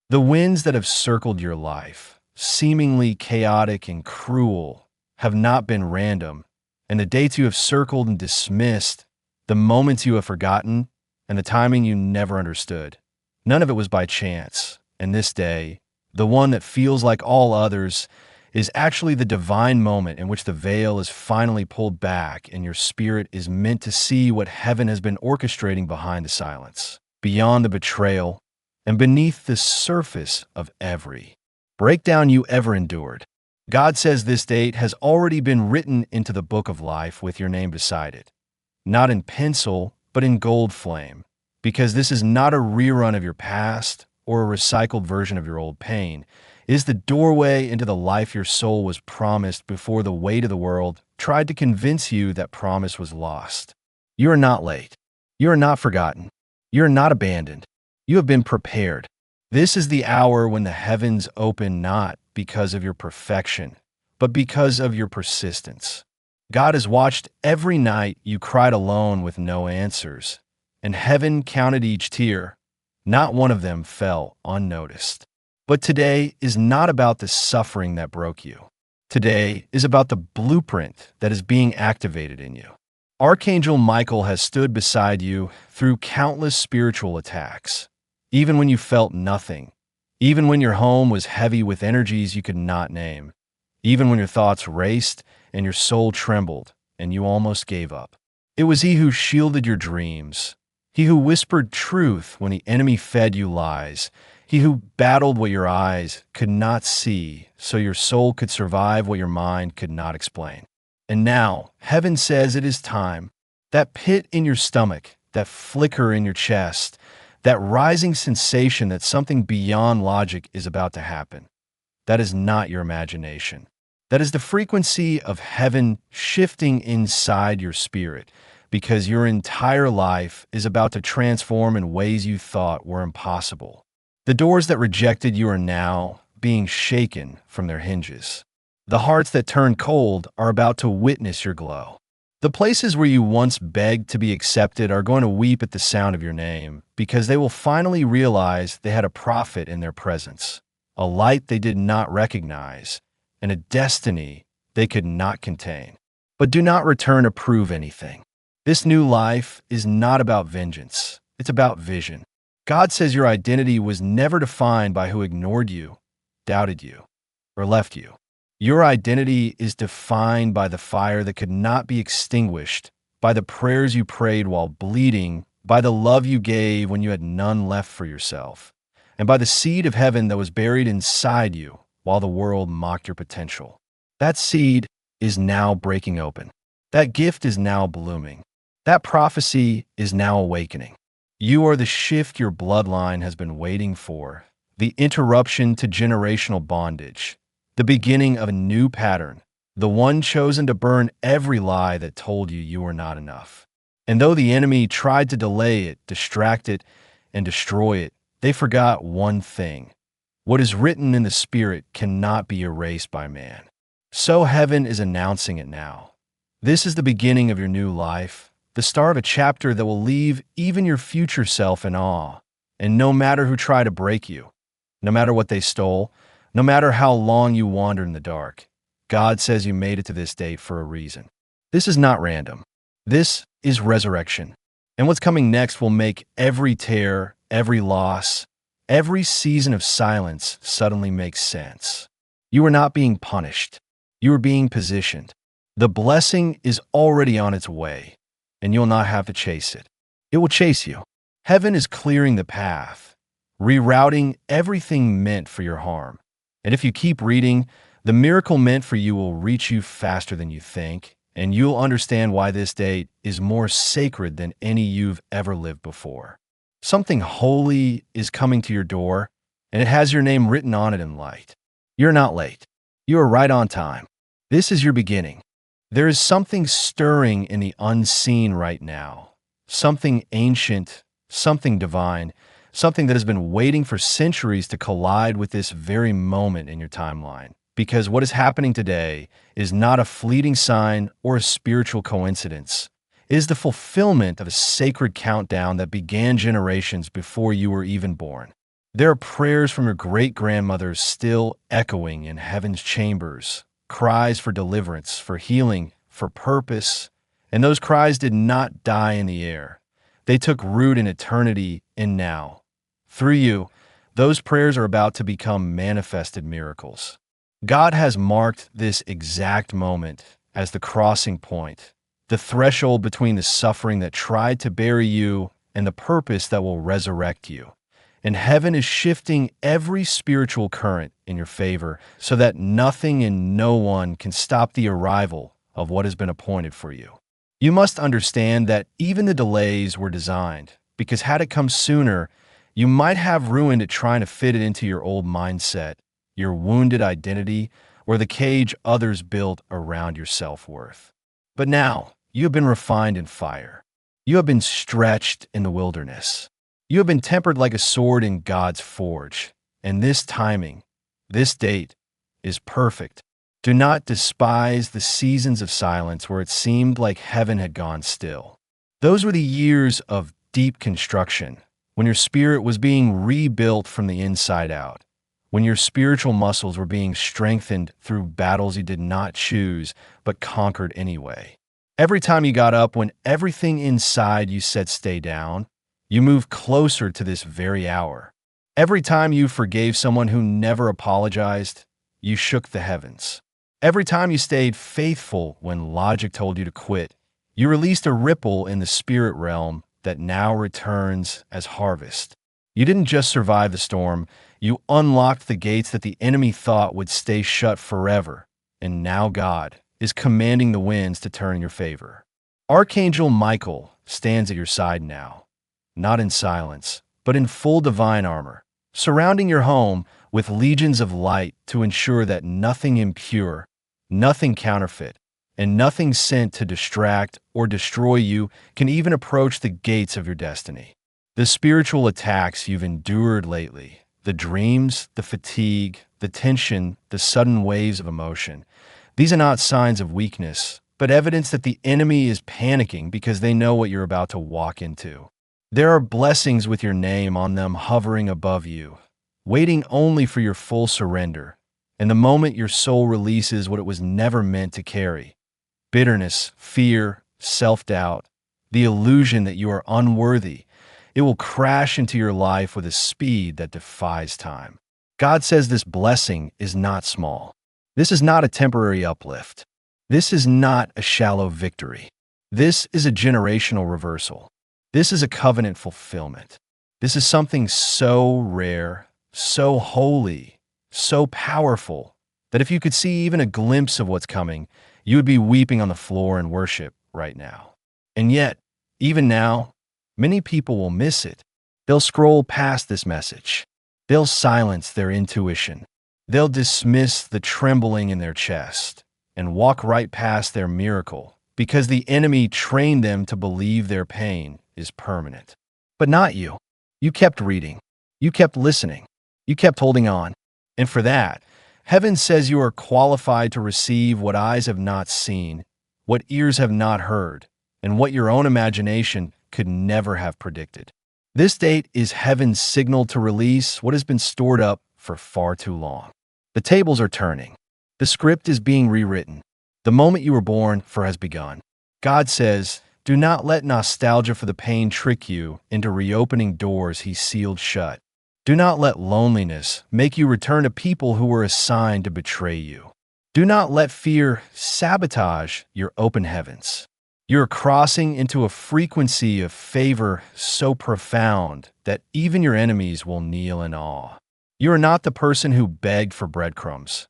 The winds that have circled your life, seemingly chaotic and cruel, have not been random, and the dates you have circled and dismissed, the moments you have forgotten, and the timing you never understood, none of it was by chance. And this day, the one that feels like all others, is actually the divine moment in which the veil is finally pulled back and your spirit is meant to see what heaven has been orchestrating behind the silence, beyond the betrayal, and beneath the surface of every breakdown you ever endured. God says this date has already been written into the book of life with your name beside it, not in pencil, but in gold flame, because this is not a rerun of your past or a recycled version of your old pain. It is the doorway into the life your soul was promised before the weight of the world tried to convince you that promise was lost. You are not late. You are not forgotten. You are not abandoned. You have been prepared. This is the hour when the heavens open not because of your perfection, but because of your persistence. God has watched every night you cried alone with no answers, and heaven counted each tear. Not one of them fell unnoticed. But today is not about the suffering that broke you. Today is about the blueprint that is being activated in you. Archangel Michael has stood beside you through countless spiritual attacks, even when you felt nothing, even when your home was heavy with energies you could not name, even when your thoughts raced and your soul trembled and you almost gave up. It was he who shielded your dreams, he who whispered truth when the enemy fed you lies, he who battled what your eyes could not see so your soul could survive what your mind could not explain. And now, heaven says it is time. That pit in your stomach, that flicker in your chest, that rising sensation that something beyond logic is about to happen. That is not your imagination. That is the frequency of heaven shifting inside your spirit, because your entire life is about to transform in ways you thought were impossible. The doors that rejected you are now being shaken from their hinges. The hearts that turned cold are about to witness your glow. The places where you once begged to be accepted are going to weep at the sound of your name, because they will finally realize they had a prophet in their presence, a light they did not recognize, and a destiny they could not contain. But do not return to prove anything. This new life is not about vengeance. It's about vision. God says your identity was never defined by who ignored you, doubted you, or left you. Your identity is defined by the fire that could not be extinguished, by the prayers you prayed while bleeding, by the love you gave when you had none left for yourself, and by the seed of heaven that was buried inside you while the world mocked your potential. That seed is now breaking open. That gift is now blooming. That prophecy is now awakening. You are the shift your bloodline has been waiting for, the interruption to generational bondage, the beginning of a new pattern, the one chosen to burn every lie that told you you were not enough. And though the enemy tried to delay it, distract it, and destroy it, they forgot one thing. What is written in the Spirit cannot be erased by man. So heaven is announcing it now. This is the beginning of your new life, the start of a chapter that will leave even your future self in awe. And no matter who tried to break you, no matter what they stole, no matter how long you wandered in the dark, God says you made it to this day for a reason. This is not random. This is resurrection. And what's coming next will make every tear, every loss, every season of silence suddenly make sense. You are not being punished. You are being positioned. The blessing is already on its way, and you'll not have to chase it. It will chase you. Heaven is clearing the path, rerouting everything meant for your harm. And if you keep reading, the miracle meant for you will reach you faster than you think, and you'll understand why this date is more sacred than any you've ever lived before. Something holy is coming to your door, and it has your name written on it in light. You're not late. You are right on time. This is your beginning. There is something stirring in the unseen right now, something ancient, something divine, something that has been waiting for centuries to collide with this very moment in your timeline. Because what is happening today is not a fleeting sign or a spiritual coincidence. It is the fulfillment of a sacred countdown that began generations before you were even born. There are prayers from your great-grandmothers still echoing in heaven's chambers, cries for deliverance, for healing, for purpose, and those cries did not die in the air. They took root in eternity and now. Through you, those prayers are about to become manifested miracles. God has marked this exact moment as the crossing point, the threshold between the suffering that tried to bury you and the purpose that will resurrect you. And heaven is shifting every spiritual current in your favor so that nothing and no one can stop the arrival of what has been appointed for you. You must understand that even the delays were designed, because had it come sooner, you might have ruined it trying to fit it into your old mindset, your wounded identity, or the cage others built around your self-worth. But now, you have been refined in fire. You have been stretched in the wilderness. You have been tempered like a sword in God's forge. And this timing, this date, is perfect. Do not despise the seasons of silence where it seemed like heaven had gone still. Those were the years of deep construction, when your spirit was being rebuilt from the inside out, when your spiritual muscles were being strengthened through battles you did not choose but conquered anyway. Every time you got up when everything inside you said stay down, you moved closer to this very hour. Every time you forgave someone who never apologized, you shook the heavens. Every time you stayed faithful when logic told you to quit, you released a ripple in the spirit realm that now returns as harvest. You didn't just survive the storm, you unlocked the gates that the enemy thought would stay shut forever, and now God is commanding the winds to turn in your favor. Archangel Michael stands at your side now, not in silence, but in full divine armor, surrounding your home with legions of light to ensure that nothing impure, nothing counterfeit, and nothing sent to distract or destroy you can even approach the gates of your destiny. The spiritual attacks you've endured lately, the dreams, the fatigue, the tension, the sudden waves of emotion, these are not signs of weakness, but evidence that the enemy is panicking because they know what you're about to walk into. There are blessings with your name on them hovering above you, waiting only for your full surrender, and the moment your soul releases what it was never meant to carry, bitterness, fear, self-doubt, the illusion that you are unworthy, it will crash into your life with a speed that defies time. God says this blessing is not small. This is not a temporary uplift. This is not a shallow victory. This is a generational reversal. This is a covenant fulfillment. This is something so rare, so holy, so powerful, that if you could see even a glimpse of what's coming, you would be weeping on the floor in worship right now. And yet, even now, many people will miss it. They'll scroll past this message. They'll silence their intuition. They'll dismiss the trembling in their chest and walk right past their miracle because the enemy trained them to believe their pain is permanent. But not you. You kept reading. You kept listening. You kept holding on. And for that, heaven says you are qualified to receive what eyes have not seen, what ears have not heard, and what your own imagination could never have predicted. This date is heaven's signal to release what has been stored up for far too long. The tables are turning. The script is being rewritten. The moment you were born for has begun. God says, do not let nostalgia for the pain trick you into reopening doors he sealed shut. Do not let loneliness make you return to people who were assigned to betray you. Do not let fear sabotage your open heavens. You're crossing into a frequency of favor so profound that even your enemies will kneel in awe. You are not the person who begged for breadcrumbs.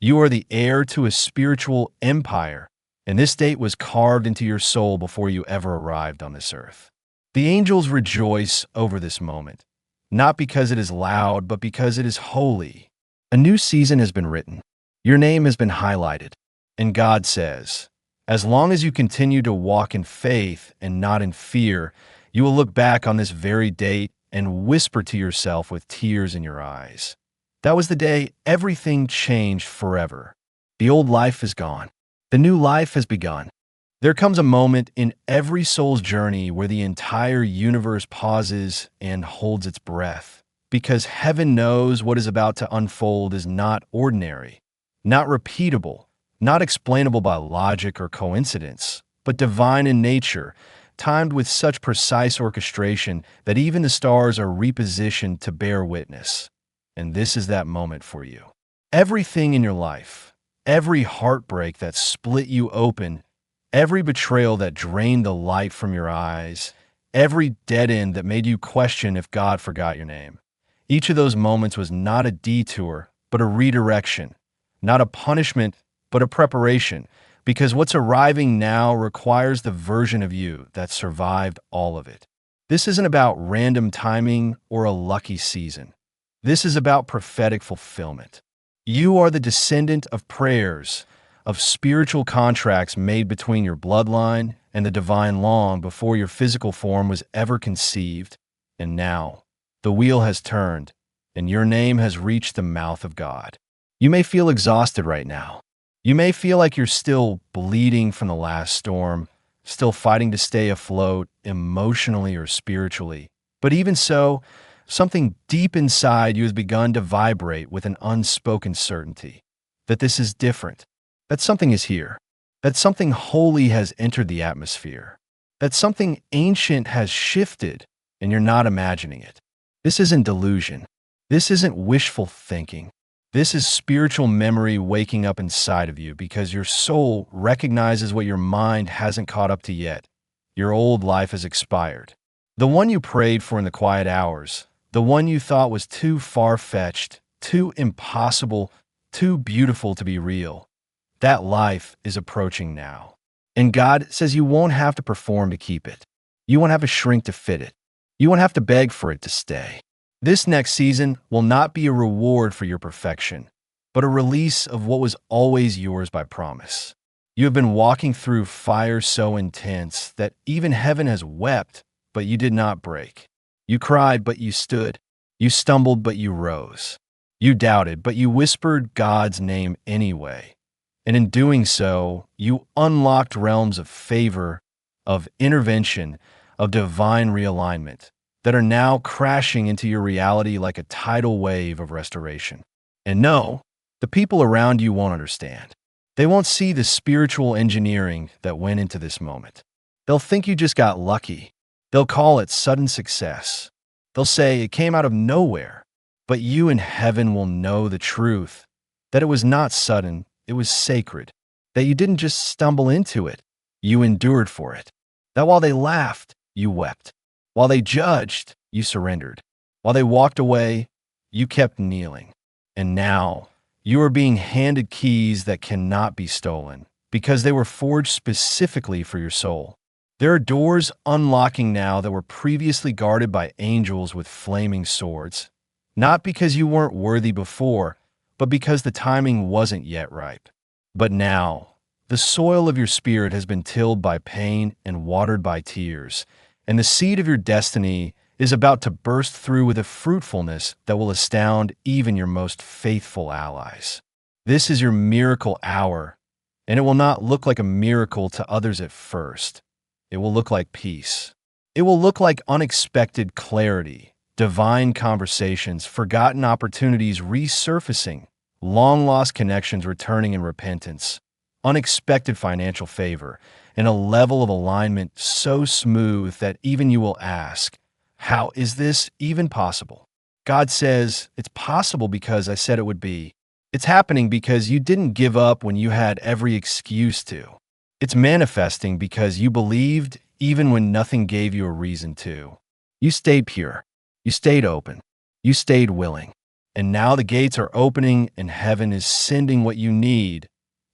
You are the heir to a spiritual empire, and this date was carved into your soul before you ever arrived on this earth. The angels rejoice over this moment, not because it is loud, but because it is holy. A new season has been written. Your name has been highlighted, and God says, as long as you continue to walk in faith and not in fear, you will look back on this very date and whisper to yourself with tears in your eyes. That was the day everything changed forever. The old life is gone. The new life has begun. There comes a moment in every soul's journey where the entire universe pauses and holds its breath, because heaven knows what is about to unfold is not ordinary, not repeatable, not explainable by logic or coincidence, but divine in nature, timed with such precise orchestration that even the stars are repositioned to bear witness. And this is that moment for you. Everything in your life, every heartbreak that split you open, every betrayal that drained the light from your eyes, every dead end that made you question if God forgot your name. Each of those moments was not a detour, but a redirection, not a punishment, but a preparation, because what's arriving now requires the version of you that survived all of it. This isn't about random timing or a lucky season. This is about prophetic fulfillment. You are the descendant of prayers, of spiritual contracts made between your bloodline and the divine long before your physical form was ever conceived. And now, the wheel has turned, and your name has reached the mouth of God. You may feel exhausted right now. You may feel like you're still bleeding from the last storm, still fighting to stay afloat emotionally or spiritually. But even so, something deep inside you has begun to vibrate with an unspoken certainty that this is different, that something is here, that something holy has entered the atmosphere, that something ancient has shifted and you're not imagining it. This isn't delusion. This isn't wishful thinking. This is spiritual memory waking up inside of you because your soul recognizes what your mind hasn't caught up to yet. Your old life has expired. The one you prayed for in the quiet hours, the one you thought was too far-fetched, too impossible, too beautiful to be real. That life is approaching now. And God says you won't have to perform to keep it. You won't have to shrink to fit it. You won't have to beg for it to stay. This next season will not be a reward for your perfection, but a release of what was always yours by promise. You have been walking through fire so intense that even heaven has wept, but you did not break. You cried, but you stood. You stumbled, but you rose. You doubted, but you whispered God's name anyway. And in doing so, you unlocked realms of favor, of intervention, of divine realignment that are now crashing into your reality like a tidal wave of restoration. And no, the people around you won't understand. They won't see the spiritual engineering that went into this moment. They'll think you just got lucky. They'll call it sudden success. They'll say it came out of nowhere. But you in heaven will know the truth, that it was not sudden, it was sacred, that you didn't just stumble into it, you endured for it, that while they laughed, you wept. While they judged, you surrendered. While they walked away, you kept kneeling. And now, you are being handed keys that cannot be stolen because they were forged specifically for your soul. There are doors unlocking now that were previously guarded by angels with flaming swords, not because you weren't worthy before, but because the timing wasn't yet ripe. But now, the soil of your spirit has been tilled by pain and watered by tears, and the seed of your destiny is about to burst through with a fruitfulness that will astound even your most faithful allies. This is your miracle hour, and it will not look like a miracle to others at first. It will look like peace. It will look like unexpected clarity, divine conversations, forgotten opportunities resurfacing, long-lost connections returning in repentance, unexpected financial favor, and a level of alignment so smooth that even you will ask, how is this even possible? God says, it's possible because I said it would be. It's happening because you didn't give up when you had every excuse to. It's manifesting because you believed even when nothing gave you a reason to. You stayed pure. You stayed open. You stayed willing. And now the gates are opening and heaven is sending what you need,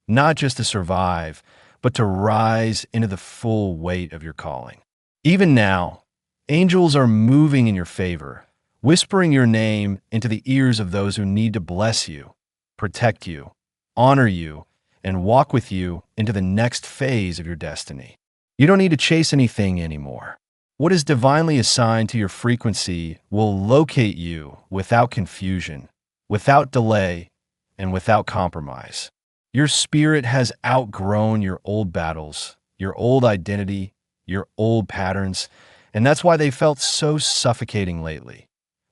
not just to survive, but to rise into the full weight of your calling. Even now, angels are moving in your favor, whispering your name into the ears of those who need to bless you, protect you, honor you, and walk with you into the next phase of your destiny. You don't need to chase anything anymore. What is divinely assigned to your frequency will locate you without confusion, without delay, and without compromise. Your spirit has outgrown your old battles, your old identity, your old patterns, and that's why they felt so suffocating lately.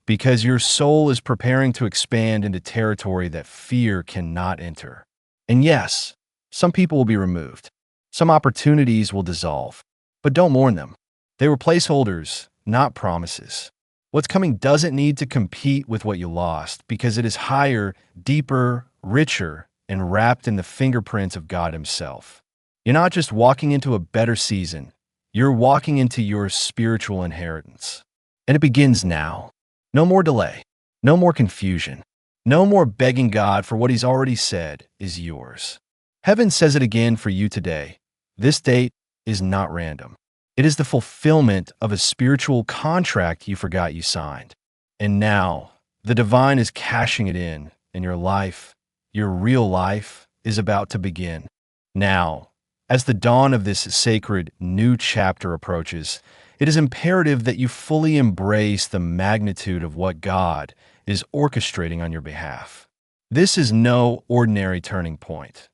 because your soul is preparing to expand into territory that fear cannot enter. And yes, some people will be removed. Some opportunities will dissolve. But don't mourn them. They were placeholders, not promises. What's coming doesn't need to compete with what you lost because it is higher, deeper, richer, and wrapped in the fingerprints of God Himself. You're not just walking into a better season, you're walking into your spiritual inheritance. And it begins now. No more delay, no more confusion, no more begging God for what He's already said is yours. Heaven says it again for you today. This date is not random. It is the fulfillment of a spiritual contract you forgot you signed. And now, the divine is cashing it in, and your life, your real life, is about to begin. Now, as the dawn of this sacred new chapter approaches, it is imperative that you fully embrace the magnitude of what God is orchestrating on your behalf. This is no ordinary turning point.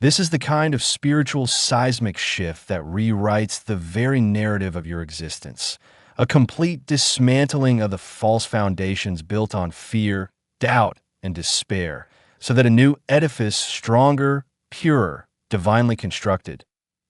This is the kind of spiritual seismic shift that rewrites the very narrative of your existence, a complete dismantling of the false foundations built on fear, doubt, and despair, so that a new edifice, stronger, purer, divinely constructed,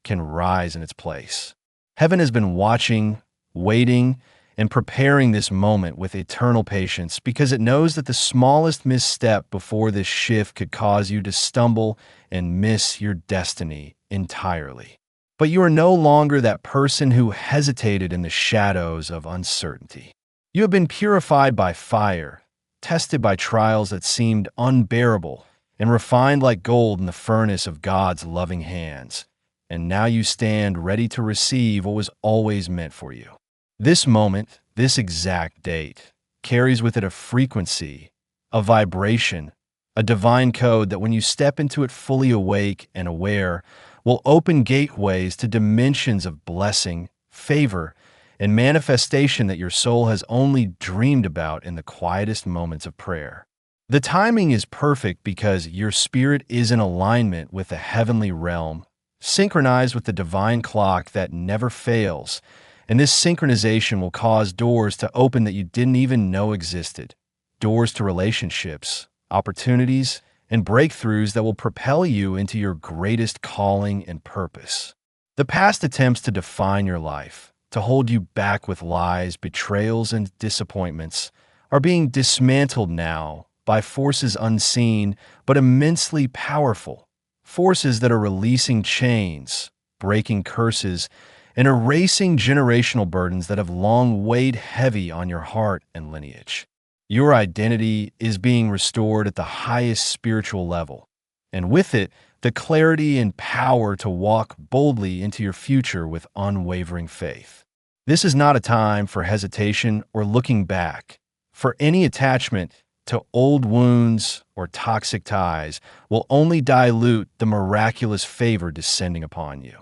can rise in its place. Heaven has been watching, waiting, and preparing this moment with eternal patience because it knows that the smallest misstep before this shift could cause you to stumble and miss your destiny entirely. But you are no longer that person who hesitated in the shadows of uncertainty. You have been purified by fire, tested by trials that seemed unbearable, and refined like gold in the furnace of God's loving hands. And now you stand ready to receive what was always meant for you. This moment, this exact date, carries with it a frequency, a vibration, a divine code that when you step into it fully awake and aware, will open gateways to dimensions of blessing, favor, and manifestation that your soul has only dreamed about in the quietest moments of prayer. The timing is perfect because your spirit is in alignment with the heavenly realm, synchronized with the divine clock that never fails, and this synchronization will cause doors to open that you didn't even know existed. Doors to relationships, opportunities, and breakthroughs that will propel you into your greatest calling and purpose. The past attempts to define your life, to hold you back with lies, betrayals, and disappointments, are being dismantled now by forces unseen but immensely powerful, forces that are releasing chains, breaking curses, and erasing generational burdens that have long weighed heavy on your heart and lineage. Your identity is being restored at the highest spiritual level, and with it, the clarity and power to walk boldly into your future with unwavering faith. This is not a time for hesitation or looking back, for any attachment to old wounds or toxic ties will only dilute the miraculous favor descending upon you.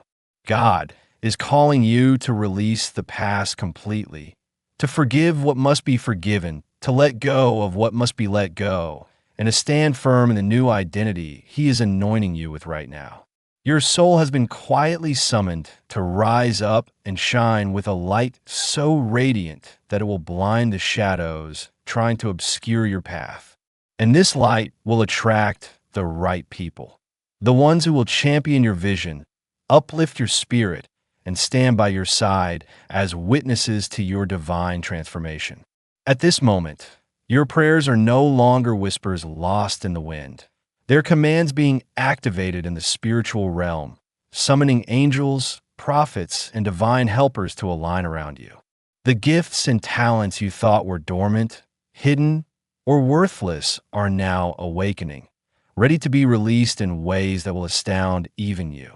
God is calling you to release the past completely, to forgive what must be forgiven, to let go of what must be let go, and to stand firm in the new identity He is anointing you with right now. Your soul has been quietly summoned to rise up and shine with a light so radiant that it will blind the shadows trying to obscure your path. And this light will attract the right people, the ones who will champion your vision, uplift your spirit, and stand by your side as witnesses to your divine transformation. At this moment, your prayers are no longer whispers lost in the wind. They're commands being activated in the spiritual realm, summoning angels, prophets, and divine helpers to align around you. The gifts and talents you thought were dormant, hidden, or worthless are now awakening, ready to be released in ways that will astound even you.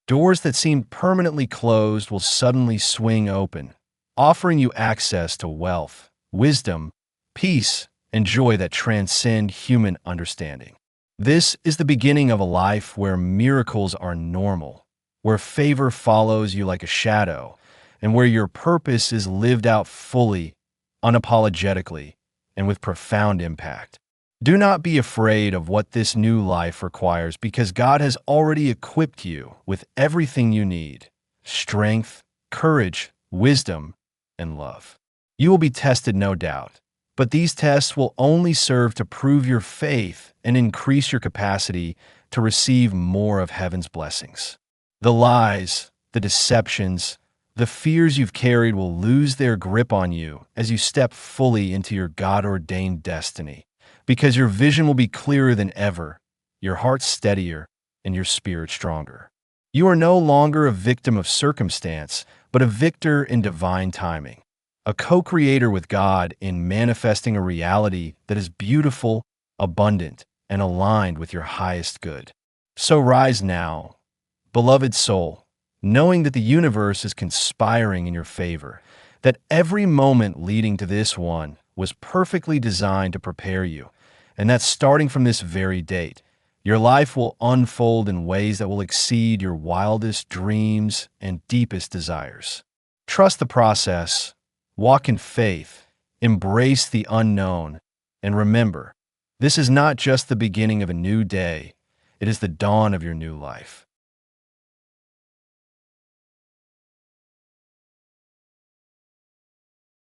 Doors that seemed permanently closed will suddenly swing open, offering you access to wealth, wisdom, peace, and joy that transcend human understanding. This is the beginning of a life where miracles are normal, where favor follows you like a shadow, and where your purpose is lived out fully, unapologetically, and with profound impact. Do not be afraid of what this new life requires because God has already equipped you with everything you need: strength, courage, wisdom, and love. You will be tested, no doubt, But these tests will only serve to prove your faith and increase your capacity to receive more of heaven's blessings. The lies, the deceptions, the fears you've carried will lose their grip on you as you step fully into your God-ordained destiny, because your vision will be clearer than ever, your heart steadier, and your spirit stronger. You are no longer a victim of circumstance, but a victor in divine timing, a co-creator with God in manifesting a reality that is beautiful, abundant, and aligned with your highest good. So rise now, beloved soul, knowing that the universe is conspiring in your favor, that every moment leading to this one was perfectly designed to prepare you, and that starting from this very date, your life will unfold in ways that will exceed your wildest dreams and deepest desires. Trust the process, walk in faith, embrace the unknown, and remember, this is not just the beginning of a new day, it is the dawn of your new life.